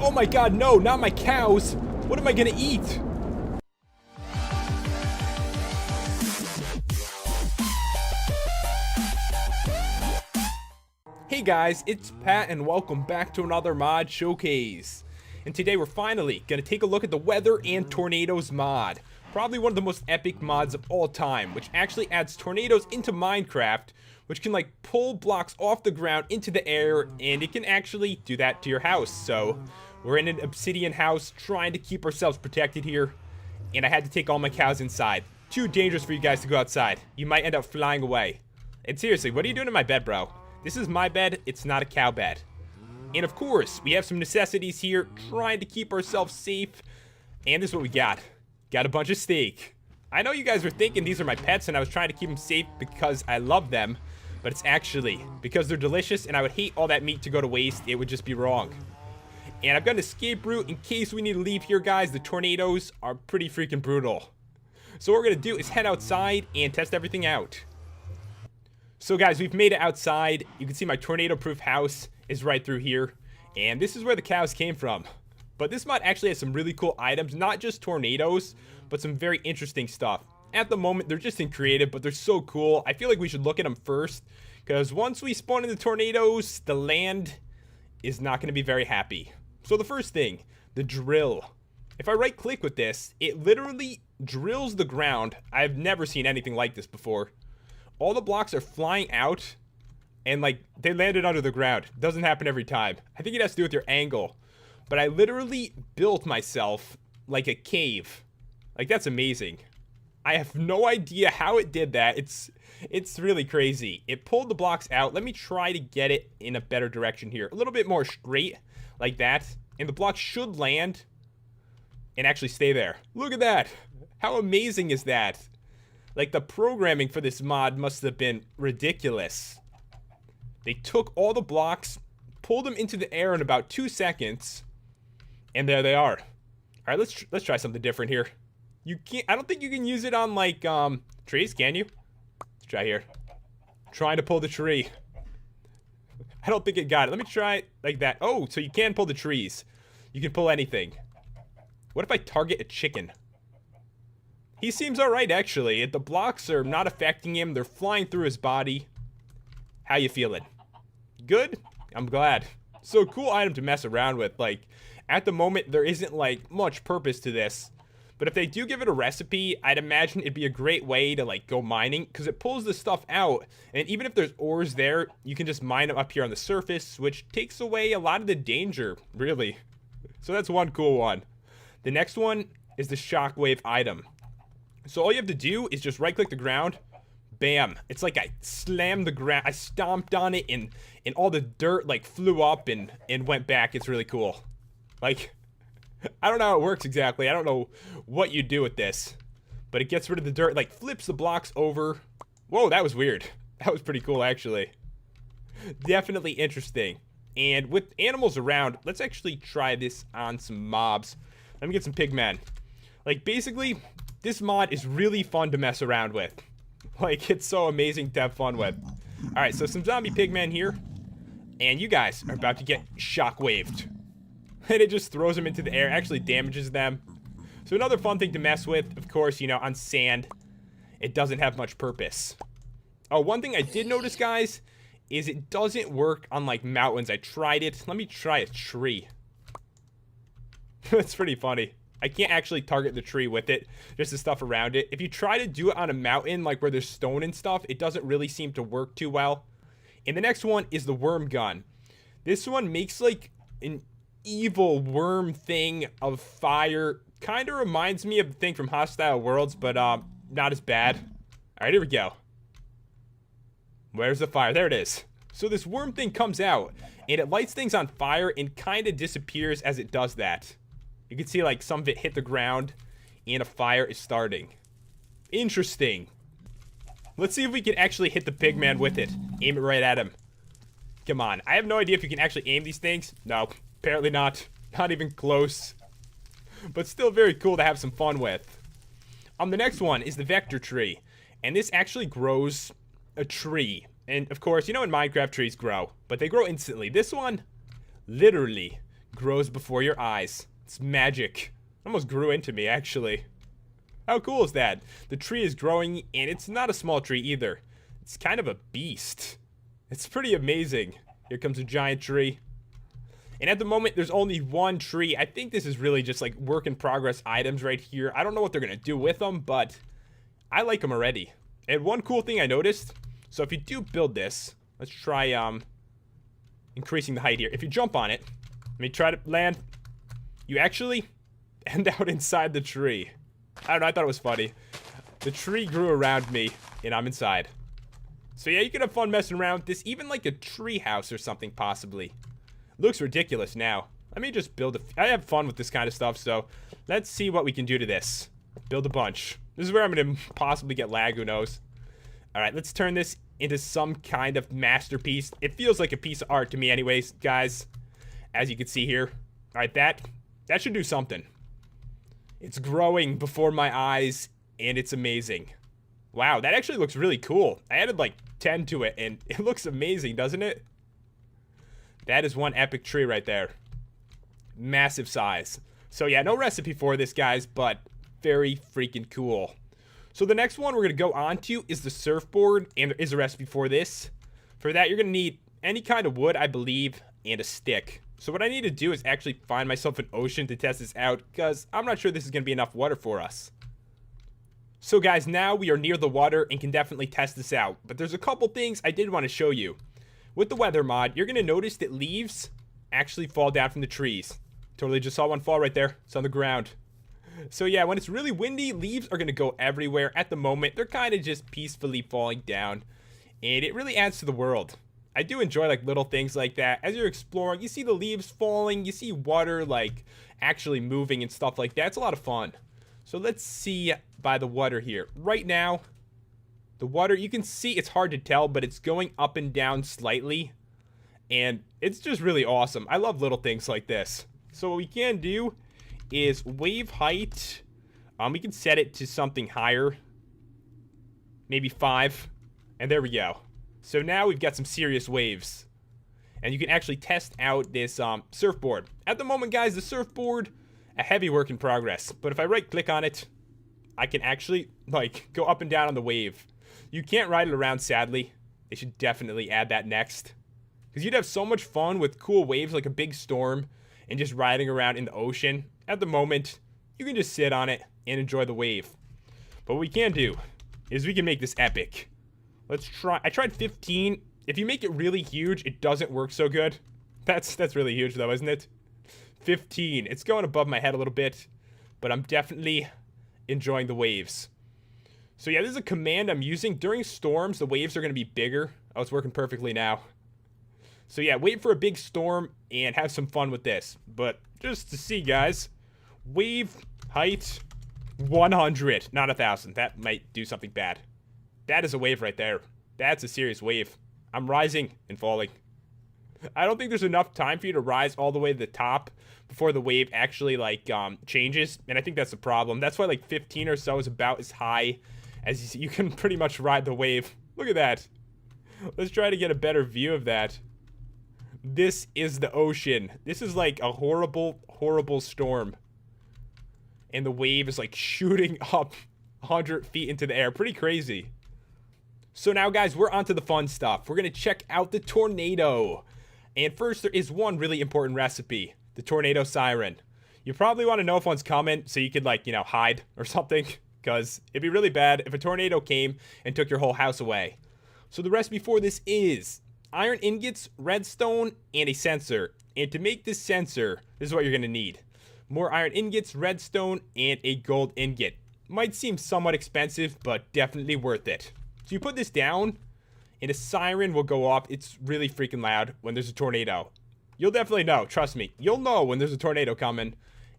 Oh my god, no, not my cows. What am I gonna eat? Hey guys, it's Pat and welcome back to another mod showcase. And today we're finally gonna take a look at the Weather and Tornadoes mod. Probably one of the most epic mods of all time, which actually adds tornadoes into Minecraft, which can like pull blocks off the ground into the air, and it can actually do that to your house. So we're in an obsidian house trying to keep ourselves protected here, and I had to take all my cows inside. Too dangerous for you guys to go outside. You might end up flying away. And seriously, what are you doing in my bed, bro? This is my bed, it's not a cow bed. And of course, we have some necessities here, trying to keep ourselves safe. And this is what we got. Got a bunch of steak. I know you guys were thinking these are my pets and I was trying to keep them safe because I love them. But it's actually because they're delicious and I would hate all that meat to go to waste. It would just be wrong. And I've got an escape route in case we need to leave here, guys. The tornadoes are pretty freaking brutal. So what we're going to do is head outside and test everything out. So guys, we've made it outside. You can see my tornado-proof house is right through here. And this is where the cows came from. But this mod actually has some really cool items. Not just tornadoes, but some very interesting stuff. At the moment, they're just in creative, but they're so cool. I feel like we should look at them first. Because once we spawn in the tornadoes, the land is not going to be very happy. So the first thing, the drill. If I right-click with this, it literally drills the ground. I've never seen anything like this before. All the blocks are flying out, and like they landed under the ground. Doesn't happen every time. I think it has to do with your angle. But I literally built myself like a cave. Like, that's amazing. I have no idea how it did that. It's really crazy. It pulled the blocks out. Let me try to get it in a better direction here. A little bit more straight, like that. And the blocks should land and actually stay there. Look at that. How amazing is that? Like, the programming for this mod must have been ridiculous. They took all the blocks, pulled them into the air in about 2 seconds, and there they are. All right, let's try something different here. You can't. I don't think you can use it on like trees, can you? Let's try here. Trying to pull the tree. I don't think it got it. Let me try it like that. Oh, so you can pull the trees. You can pull anything. What if I target a chicken? He seems alright, actually. The blocks are not affecting him. They're flying through his body. How you feeling? Good? I'm glad. So, cool item to mess around with. Like, at the moment, there isn't, like, much purpose to this. But if they do give it a recipe, I'd imagine it'd be a great way to, like, go mining. Because it pulls the stuff out. And even if there's ores there, you can just mine them up here on the surface. Which takes away a lot of the danger, really. So, that's one cool one. The next one is the shockwave item. So all you have to do is just right-click the ground. Bam. It's like I slammed the ground. I stomped on it and all the dirt like flew up and went back. It's really cool. Like, I don't know how it works exactly. I don't know what you do with this. But it gets rid of the dirt, like flips the blocks over. Whoa, that was weird. That was pretty cool, actually. Definitely interesting. And with animals around, let's actually try this on some mobs. Let me get some pigmen. Like, basically, this mod is really fun to mess around with. Like, it's so amazing to have fun with. Alright, so some zombie pigmen here. And you guys are about to get shockwaved. And it just throws them into the air, actually damages them. So another fun thing to mess with, of course, you know, on sand, it doesn't have much purpose. Oh, one thing I did notice, guys, is it doesn't work on, like, mountains. I tried it. Let me try a tree. That's pretty funny. I can't actually target the tree with it, just the stuff around it. If you try to do it on a mountain, like where there's stone and stuff, it doesn't really seem to work too well. And the next one is the worm gun. This one makes like an evil worm thing of fire. Kind of reminds me of the thing from Hostile Worlds, but not as bad. All right, here we go. Where's the fire? There it is. So this worm thing comes out, and it lights things on fire and kind of disappears as it does that. You can see like some of it hit the ground and a fire is starting. Interesting. Let's see if we can actually hit the pigman with it. Aim it right at him. Come on. I have no idea if you can actually aim these things. No, apparently not. Not even close. But still very cool to have some fun with. The next one is the vector tree. And this actually grows a tree. And of course, you know in Minecraft trees grow. But they grow instantly. This one literally grows before your eyes. It's magic. It almost grew into me, actually. How cool is that? The tree is growing, and it's not a small tree either. It's kind of a beast. It's pretty amazing. Here comes a giant tree. And at the moment, there's only one tree. I think this is really just like work in progress items right here. I don't know what they're going to do with them, but I like them already. And one cool thing I noticed, so if you do build this, let's try increasing the height here. If you jump on it, let me try to land, you actually end out inside the tree. I don't know, I thought it was funny. The tree grew around me, and I'm inside. So yeah, you can have fun messing around with this, even like a tree house or something possibly. Looks ridiculous now. Let me just build I have fun with this kind of stuff, so let's see what we can do to this. Build a bunch. This is where I'm going to possibly get lag, who knows. Alright, let's turn this into some kind of masterpiece. It feels like a piece of art to me anyways, guys. As you can see here. Alright, that should do something. It's growing before my eyes, and it's amazing. Wow, that actually looks really cool. I added like 10 to it, and it looks amazing, doesn't it? That is one epic tree right there. Massive size. So yeah, no recipe for this, guys, but very freaking cool. So the next one we're going to go on to is the surfboard, and there is a recipe for this. For that, you're going to need any kind of wood, I believe, and a stick. So what I need to do is actually find myself an ocean to test this out, because I'm not sure this is going to be enough water for us. So guys, now we are near the water and can definitely test this out. But there's a couple things I did want to show you. With the weather mod, you're going to notice that leaves actually fall down from the trees. Totally just saw one fall right there. It's on the ground. So yeah, when it's really windy, leaves are going to go everywhere. At the moment, they're kind of just peacefully falling down. And it really adds to the world. I do enjoy like little things like that. As you're exploring, you see the leaves falling. You see water like actually moving and stuff like that. It's a lot of fun. So let's see by the water here. Right now, the water, you can see it's hard to tell, but it's going up and down slightly. And it's just really awesome. I love little things like this. So what we can do is wave height. We can set it to something higher. Maybe 5. And there we go. So now we've got some serious waves. And you can actually test out this surfboard. At the moment, guys, the surfboard, a heavy work in progress. But if I right click on it, I can actually like go up and down on the wave. You can't ride it around, sadly. They should definitely add that next. Because you'd have so much fun with cool waves like a big storm and just riding around in the ocean. At the moment, you can just sit on it and enjoy the wave. But what we can do is we can make this epic. Let's try. I tried 15. If you make it really huge, it doesn't work so good. That's really huge though, isn't it? 15. It's going above my head a little bit, but I'm definitely enjoying the waves. So yeah, this is a command I'm using. During storms, the waves are going to be bigger. Oh, it's working perfectly now. So yeah, wait for a big storm and have some fun with this. But just to see, guys, wave height 100, not 1,000. That might do something bad. That is a wave right there. That's a serious wave. I'm rising and falling. I don't think there's enough time for you to rise all the way to the top before the wave actually like changes, and I think that's the problem. That's why like 15 or so is about as high as you can pretty much ride the wave. Look at that. Let's try to get a better view of that. This is the ocean. This is like a horrible, horrible storm. And the wave is like shooting up 100 feet into the air. Pretty crazy. So now, guys, we're on to the fun stuff. We're going to check out the tornado. And first, there is one really important recipe. The tornado siren. You probably want to know if one's coming so you could, like, you know, hide or something. Because it'd be really bad if a tornado came and took your whole house away. So the recipe for this is iron ingots, redstone, and a sensor. And to make this sensor, this is what you're going to need. More iron ingots, redstone, and a gold ingot. Might seem somewhat expensive, but definitely worth it. So you put this down, and a siren will go off. It's really freaking loud when there's a tornado. You'll definitely know, trust me. You'll know when there's a tornado coming,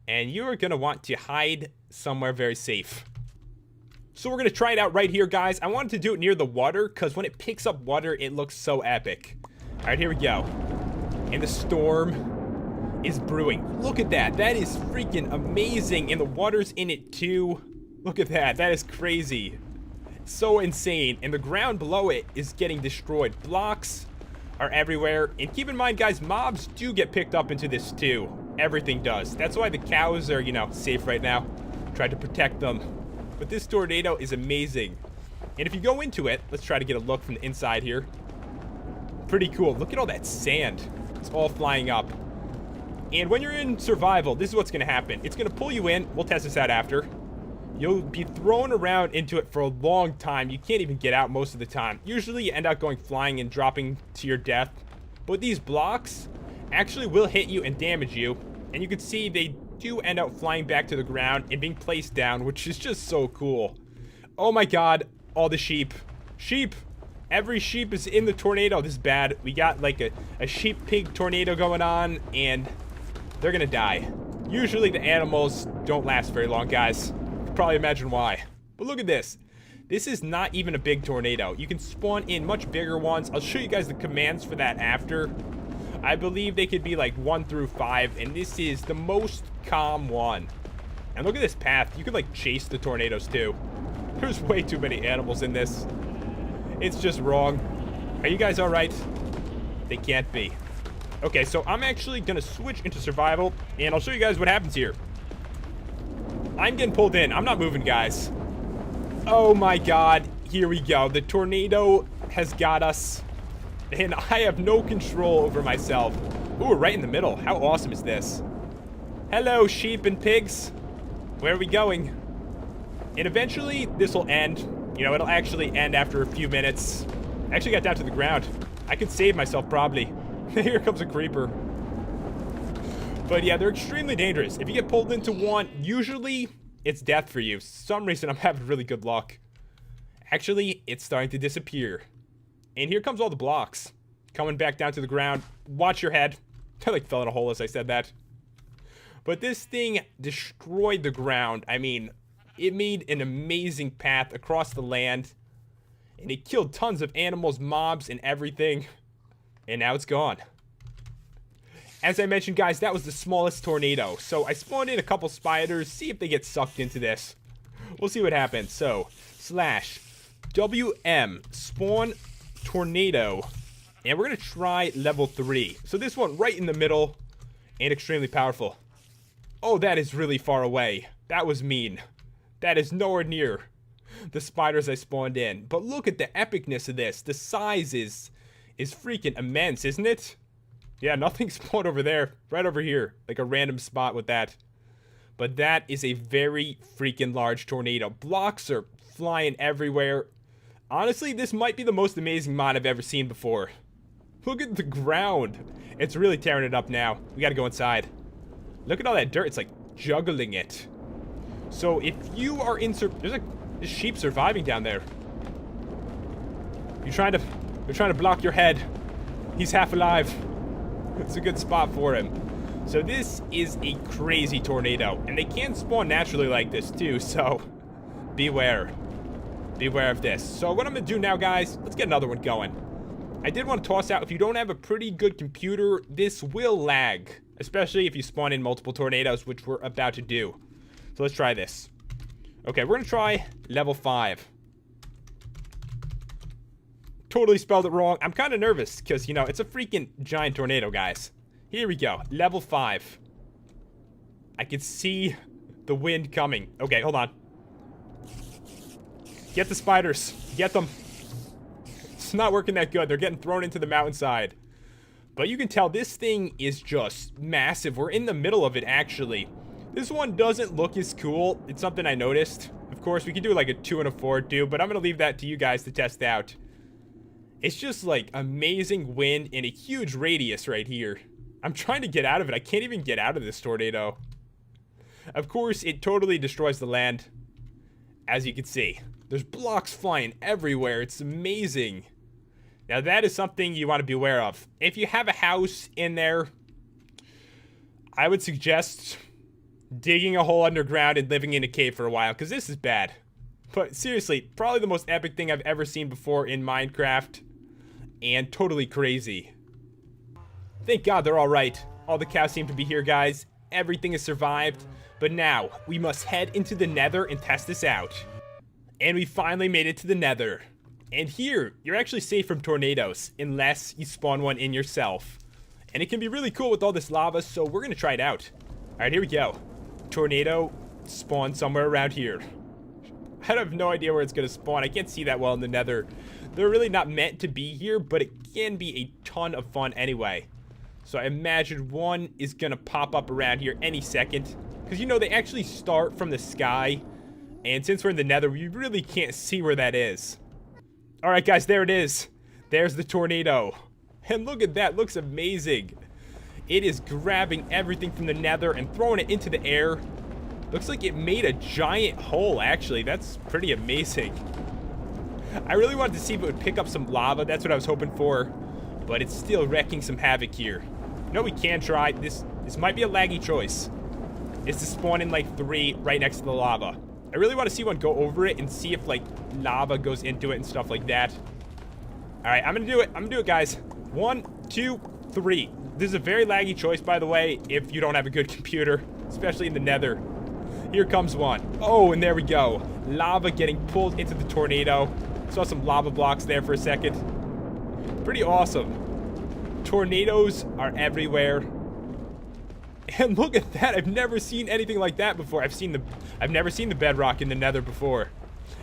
and you are going to want to hide somewhere very safe. So we're going to try it out right here, guys. I wanted to do it near the water, because when it picks up water, it looks so epic. Alright, here we go. And the storm is brewing. Look at that. That is freaking amazing, and the water's in it too. Look at that. That is crazy. So insane. And the ground below it is getting destroyed. Blocks are everywhere. And keep in mind, guys, mobs do get picked up into this too. Everything does. That's why the cows are, you know, safe right now. Tried to protect them. But this tornado is amazing. And if you go into it, let's try to get a look from the inside here. Pretty cool. Look at all that sand. It's all flying up. And when you're in survival, this is what's going to happen. It's going to pull you in. We'll test this out after. You'll be thrown around into it for a long time. You can't even get out most of the time. Usually you end up going flying and dropping to your death. But these blocks actually will hit you and damage you. And you can see they do end up flying back to the ground and being placed down, which is just so cool. Oh my god, all the sheep. Sheep! Every sheep is in the tornado. This is bad. We got like a sheep-pig tornado going on, and they're gonna die. Usually the animals don't last very long, guys. You can probably imagine why. But look at this. This is not even a big tornado. You can spawn in much bigger ones. I'll show you guys the commands for that after. I believe they could be like 1 through 5, and this is the most calm one. And look at this path. You can like chase the tornadoes too. There's way too many animals in this. It's just wrong. Are you guys alright? They can't be. Okay, so I'm actually gonna switch into survival, and I'll show you guys what happens here. I'm getting pulled in. I'm not moving, guys. Oh my god. Here we go. The tornado has got us. And I have no control over myself. Ooh, we're right in the middle. How awesome is this? Hello, sheep and pigs. Where are we going? And eventually, this will end. You know, it'll actually end after a few minutes. I actually got down to the ground. I could save myself, probably. Here comes a creeper. But yeah, they're extremely dangerous. If you get pulled into one, usually it's death for you. For some reason, I'm having really good luck. Actually, it's starting to disappear. And here comes all the blocks. Coming back down to the ground. Watch your head. I like fell in a hole as I said that. But this thing destroyed the ground. I mean, it made an amazing path across the land. And it killed tons of animals, mobs, and everything. And now it's gone. As I mentioned, guys, that was the smallest tornado. So I spawned in a couple spiders. See if they get sucked into this. We'll see what happens. So, /WM spawn tornado, and we're gonna try level 3. So this one right in the middle and extremely powerful. Oh, that is really far away. That was mean. That is nowhere near the spiders I spawned in. But look at the epicness of this. The size is freaking immense, isn't it? Yeah, nothing spawned over there. Right over here, like a random spot with that. But that is a very freaking large tornado. Blocks are flying everywhere. Honestly, this might be the most amazing mod I've ever seen before. Look at the ground. It's really tearing it up now. We gotta go inside. Look at all that dirt. It's like juggling it. So if you are in... There's a sheep surviving down there. You're trying to block your head. He's half alive. It's a good spot for him. So this is a crazy tornado. And they can spawn naturally like this too, so beware. Beware of this. So what I'm going to do now, guys, let's get another one going. I did want to toss out, if you don't have a pretty good computer, this will lag. Especially if you spawn in multiple tornadoes, which we're about to do. So let's try this. Okay, we're going to try level 5. Totally spelled it wrong. I'm kind of nervous because, you know, it's a freaking giant tornado, guys. Here we go. Level 5. I can see the wind coming. Okay, hold on. Get the spiders. Get them. It's not working that good. They're getting thrown into the mountainside. But you can tell this thing is just massive. We're in the middle of it, actually. This one doesn't look as cool. It's something I noticed. Of course, we could do like a 2 and a 4 too, but I'm going to leave that to you guys to test out. It's just like amazing wind and a huge radius right here. I'm trying to get out of it. I can't even get out of this tornado. Of course, it totally destroys the land, as you can see. There's blocks flying everywhere. It's amazing. Now, that is something you want to be aware of. If you have a house in there, I would suggest digging a hole underground and living in a cave for a while, because this is bad. But seriously, probably the most epic thing I've ever seen before in Minecraft, and totally crazy. Thank God they're all right. All the cows seem to be here, guys. Everything has survived. But now, we must head into the nether and test this out. And we finally made it to the nether. And here, you're actually safe from tornadoes, unless you spawn one in yourself. And it can be really cool with all this lava, so we're going to try it out. Alright, here we go. Tornado spawn somewhere around here. I have no idea where it's going to spawn. I can't see that well in the nether. They're really not meant to be here, but it can be a ton of fun anyway. So I imagine one is going to pop up around here any second. Because, you know, they actually start from the sky. And since we're in the nether, we really can't see where that is. Alright, guys, there it is. There's the tornado. And look at that. Looks amazing. It is grabbing everything from the nether and throwing it into the air. Looks like it made a giant hole, actually. That's pretty amazing. I really wanted to see if it would pick up some lava. That's what I was hoping for. But it's still wrecking some havoc here. You know, we can try. This might be a laggy choice. Is to spawn in like 3 right next to the lava. I really want to see one go over it and see if like lava goes into it and stuff like that. Alright, I'm gonna do it. I'm gonna do it, guys. 1, 2, 3. This is a very laggy choice, by the way, if you don't have a good computer, especially in the nether. Here comes one. Oh, and there we go. Lava getting pulled into the tornado. Saw some lava blocks there for a second. Pretty awesome. Tornadoes are everywhere. And look at that. I've never seen anything like that before. I've never seen the bedrock in the nether before.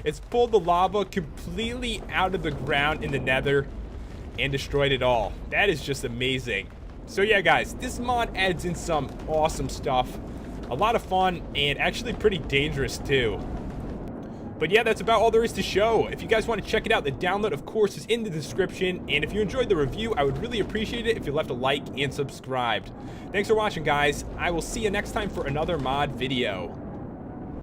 It's pulled the lava completely out of the ground in the nether and destroyed it all. That is just amazing. So yeah, guys, this mod adds in some awesome stuff. A lot of fun and actually pretty dangerous too. But yeah, that's about all there is to show. If you guys want to check it out, the download, of course, is in the description. And if you enjoyed the review, I would really appreciate it if you left a like and subscribed. Thanks for watching, guys. I will see you next time for another mod video.